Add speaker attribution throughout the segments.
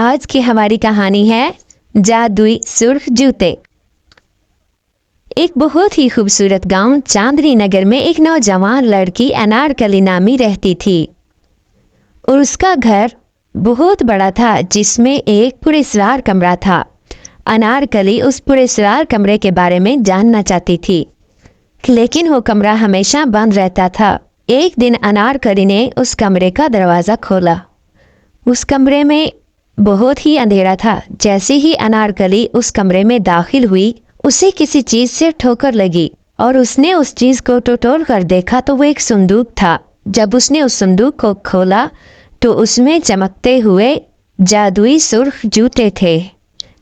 Speaker 1: آج کی ہماری کہانی ہے جادوئی سرخ جوتے۔ ایک بہت ہی خوبصورت گاؤں چاندنی نگر میں ایک نوجوان لڑکی انارکلی نامی رہتی تھی اور اس کا گھر بہت بڑا تھا جس میں ایک پراسرار کمرہ تھا۔ انارکلی اس پراسرار کمرے کے بارے میں جاننا چاہتی تھی لیکن وہ کمرہ ہمیشہ بند رہتا تھا۔ ایک دن انارکلی نے اس کمرے کا دروازہ کھولا۔ اس کمرے میں بہت ہی اندھیرا تھا۔ جیسے ہی انارکلی اس کمرے میں داخل ہوئی اسے کسی چیز سے ٹھوکر لگی اور اس نے اس چیز کو ٹٹول کر دیکھا تو وہ ایک صندوق تھا۔ جب اس نے اس صندوق کو کھولا تو اس میں چمکتے ہوئے جادوئی سرخ جوتے تھے۔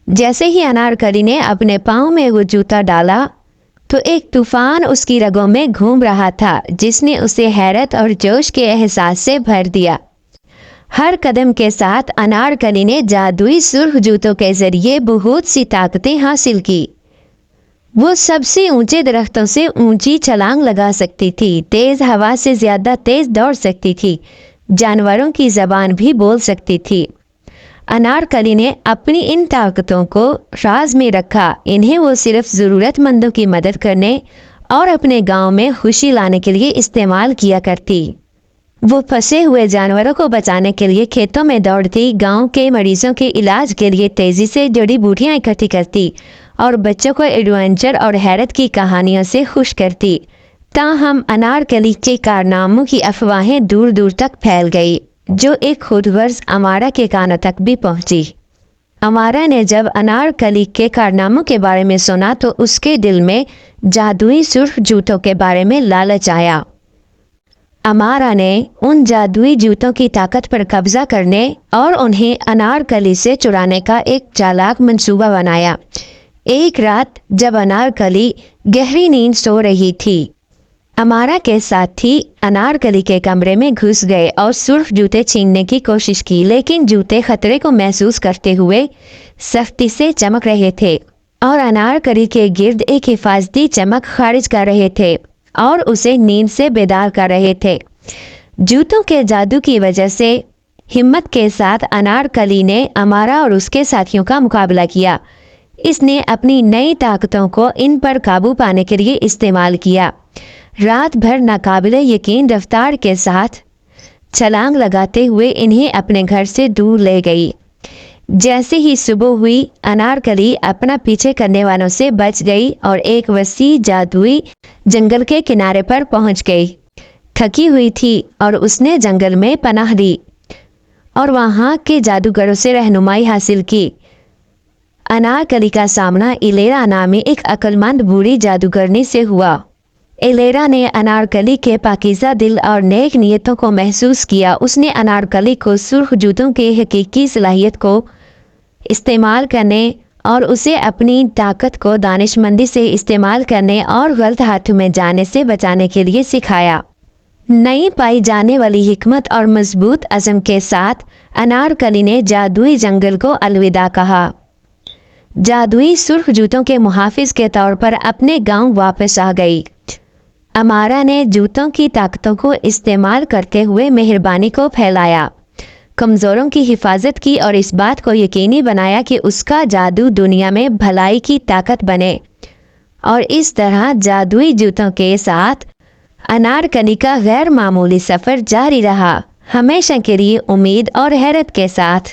Speaker 1: جیسے ہی انارکلی نے اپنے پاؤں میں وہ جوتا ڈالا تو ایک طوفان اس کی رگوں میں گھوم رہا تھا جس نے اسے حیرت اور جوش کے احساس سے بھر دیا۔ ہر قدم کے ساتھ انارکلی نے جادوئی سرخ جوتوں کے ذریعے بہت سی طاقتیں حاصل کی۔ وہ سب سے اونچے درختوں سے اونچی چھلانگ لگا سکتی تھی، تیز ہوا سے زیادہ تیز دوڑ سکتی تھی، جانوروں کی زبان بھی بول سکتی تھی۔ انارکلی نے اپنی ان طاقتوں کو راز میں رکھا۔ انہیں وہ صرف ضرورت مندوں کی مدد کرنے اور اپنے گاؤں میں خوشی لانے کے لیے استعمال کیا کرتی۔ وہ پھنسے ہوئے جانوروں کو بچانے کے لیے کھیتوں میں دوڑتی، گاؤں کے مریضوں کے علاج کے لیے تیزی سے جڑی بوٹیاں اکٹھی کرتی اور بچوں کو ایڈونچر اور حیرت کی کہانیوں سے خوش کرتی۔ تاہم انارکلی کے کارناموں کی افواہیں دور دور تک پھیل گئی جو ایک خود غرض امارا کے کانوں تک بھی پہنچی۔ امارا نے جب انارکلی کے کارناموں کے بارے میں سنا تو اس کے دل میں جادوئی سرخ جوتوں کے بارے میں لالچ آیا۔ امارا نے ان جادوئی جوتوں کی طاقت پر قبضہ کرنے اور انہیں انارکلی سے چرانے کا ایک چالاک منصوبہ بنایا۔ ایک رات جب انارکلی گہری نیند سو رہی تھی، امارا کے ساتھی انارکلی کے کمرے میں گھس گئے اور سرخ جوتے چھیننے کی کوشش کی، لیکن جوتے خطرے کو محسوس کرتے ہوئے سختی سے چمک رہے تھے اور انارکلی کے گرد ایک حفاظتی چمک خارج کر رہے تھے اور اسے نیند سے بیدار کر رہے تھے۔ جوتوں کے جادو کی وجہ سے ہمت کے ساتھ انارکلی نے امارا اور اس کے ساتھیوں کا مقابلہ کیا۔ اس نے اپنی نئی طاقتوں کو ان پر قابو پانے کے لیے استعمال کیا۔ رات بھر ناقابل یقین رفتار کے ساتھ چھلانگ لگاتے ہوئے انہیں اپنے گھر سے دور لے گئی۔ جیسے ہی صبح ہوئی انارکلی اپنا پیچھے کرنے والوں سے بچ گئی اور ایک وسیع جادوئی جنگل کے کنارے پر پہنچ گئی۔ تھکی ہوئی تھی اور اس نے جنگل میں پناہ لی اور وہاں کے جادوگروں سے رہنمائی حاصل کی۔ انارکلی کا سامنا ایلیرا نامی ایک عقلمند بوڑھی جادوگرنی سے ہوا۔ ایلیرا نے انارکلی کے پاکیزہ دل اور نیک نیتوں کو محسوس کیا۔ اس نے انارکلی کو سرخ جوتوں کے حقیقی صلاحیت کو استعمال کرنے اور اسے اپنی طاقت کو دانش مندی سے استعمال کرنے اور غلط ہاتھوں میں جانے سے بچانے کے لیے سکھایا۔ نئی پائی جانے والی حکمت اور مضبوط عزم کے ساتھ انارکلی نے جادوئی جنگل کو الوداع کہا۔ جادوئی سرخ جوتوں کے محافظ کے طور پر اپنے گاؤں واپس آ گئی۔ امارا نے جوتوں کی طاقتوں کو استعمال کرتے ہوئے مہربانی کو پھیلایا، کمزوروں کی حفاظت کی اور اس بات کو یقینی بنایا کہ اس کا جادو دنیا میں بھلائی کی طاقت بنے۔ اور اس طرح جادوئی جوتوں کے ساتھ انارکلی کا غیر معمولی سفر جاری رہا، ہمیشہ کے لیے امید اور حیرت کے ساتھ۔